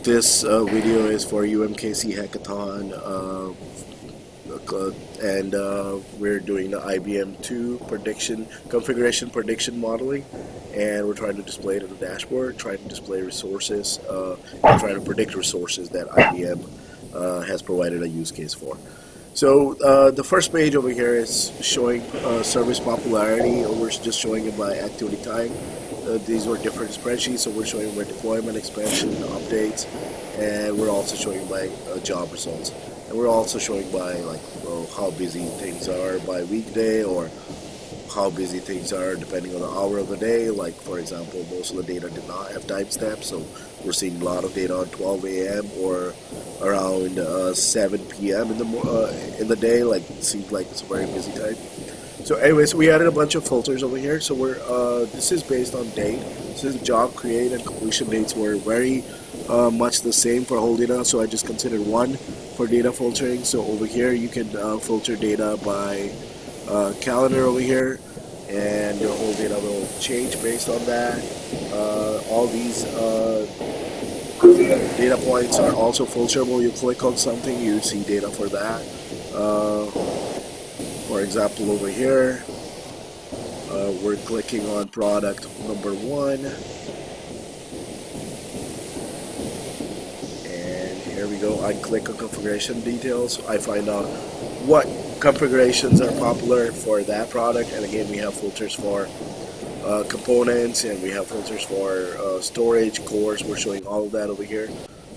This video is for UMKC Hackathon, and we're doing the IBM2 configuration prediction modeling, and we're trying to display it on the dashboard, trying to display resources, and trying to predict resources that IBM has provided a use case for. So the first page over here is showing service popularity. We're just showing it by activity type. These were different spreadsheets, so we're showing by deployment, expansion, updates, and we're also showing by job results. And we're also showing by how busy things are by weekday, or how busy things are depending on the hour of the day. Like, for example, most of the data did not have timestamps, so we're seeing a lot of data on 12 a.m. or around 7 p.m. in the day. Like, it seems like it's a very busy time. So anyways, we added a bunch of filters over here. So this is based on date. So the job create and completion dates were very much the same for whole data. So I just considered one for data filtering. So over here you can filter data by calendar over here, and your whole data will change based on that. All these data points are also filterable. You click on something, you see data for that. For example, over here, we're clicking on product number 1, and here we go. I click on configuration details. I find out what configurations are popular for that product, and again, we have filters for components, and we have filters for storage, cores. We're showing all of that over here.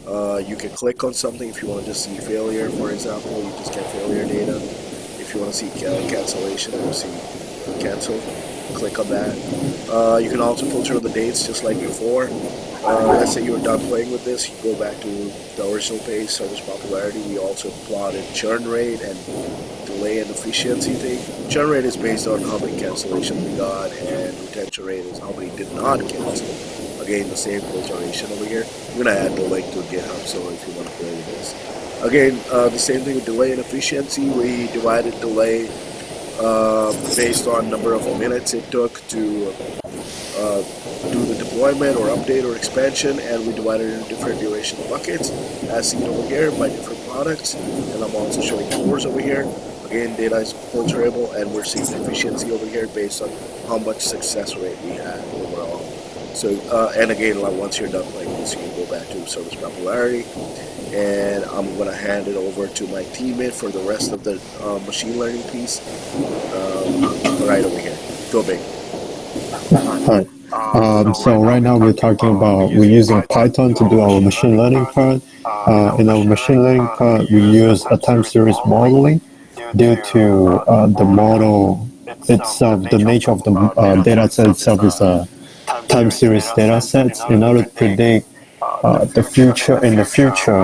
You can click on something if you want to just see failure, for example. You just get failure data. If you want to see cancellation, you see cancel, click on that. You can also filter on the dates just like before. Let's say you're done playing with this, you go back to the original page, service popularity. We also plotted churn rate and delay and efficiency thing. Churn rate is based on how many cancellations we got, and retention rate is how many did not cancel. Again, the same filtration over here. I'm going to add the link to GitHub, so if you want to play with this. Again, the same thing with delay and efficiency. We divided delay based on number of minutes it took to do the deployment or update or expansion, and we divided it into different duration buckets as seen over here by different products. And I'm also showing cores over here. Again, data is filterable, and we're seeing efficiency over here based on how much success rate we had overall. So, and again, once you're done playing this, you can go back to service popularity. And I'm going to hand it over to my teammate for the rest of the machine learning piece. Right over here. Go big. Hi. So right now we're using Python to do our machine learning part. In our machine learning part, we use a time series modeling due to the model itself. The nature of the data set itself is a time series data set. In order to predict the future,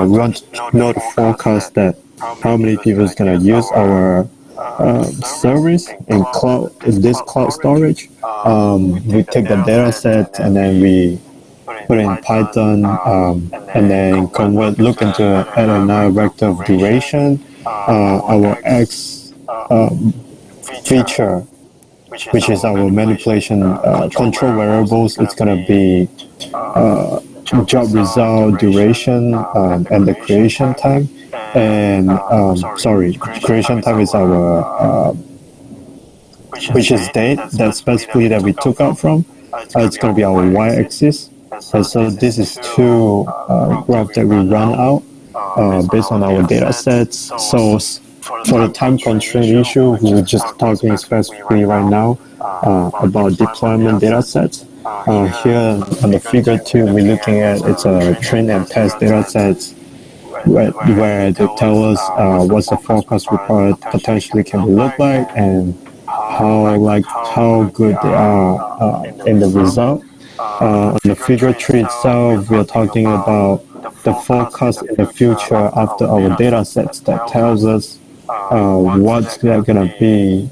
we want to know the forecast that how many people is going to use our service in this cloud storage. We take the data set and then we put it in Python, and then look into an vector of duration. Our X feature, which is our manipulation control variables, it's going to be job result, duration, and the creation time. And creation time is our which is date. That's basically that we took out from. It's going to be our y-axis. And so this is two graphs that we run out based on our data sets. So for the time constraint issue, we're just talking specifically right now about deployment data sets. Here on the figure 2, we're looking at it's a train and test data sets where they tell us what's the forecast report potentially can look like, and how good they are in the result. On the figure 3 itself, we are talking about the forecast in the future after our data sets that tells us what's they're going to be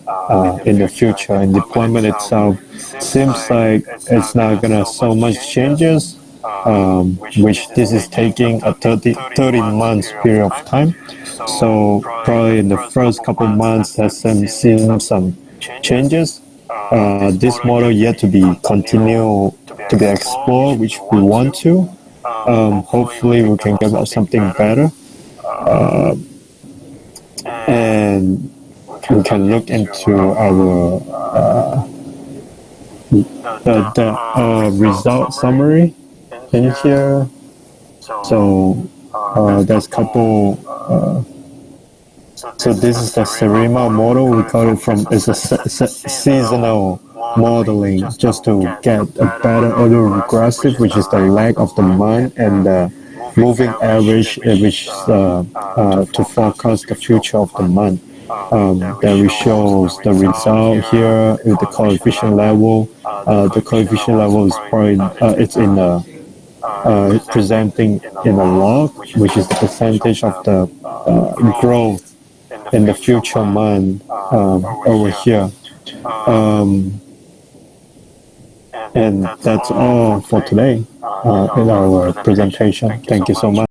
in the future. And deployment itself seems like it's not going to so much changes, which this is taking a 30 months period of time. So probably in the first couple months has seen some changes. This model yet to be explored, which we want to. Hopefully we can get something better, and we can look into our the result summary in here. So there's couple. So this is the Serima model. We call it from it's a seasonal modeling, just to get a better autoregressive, which is the lag of the month, and the moving average, which is to forecast the future of the month. Then we shows the result here with the coefficient level. The coefficient level is probably it's in a presenting in a log, which is the percentage of the growth in the future month over here. And that's all for today in our presentation. Thank you so much.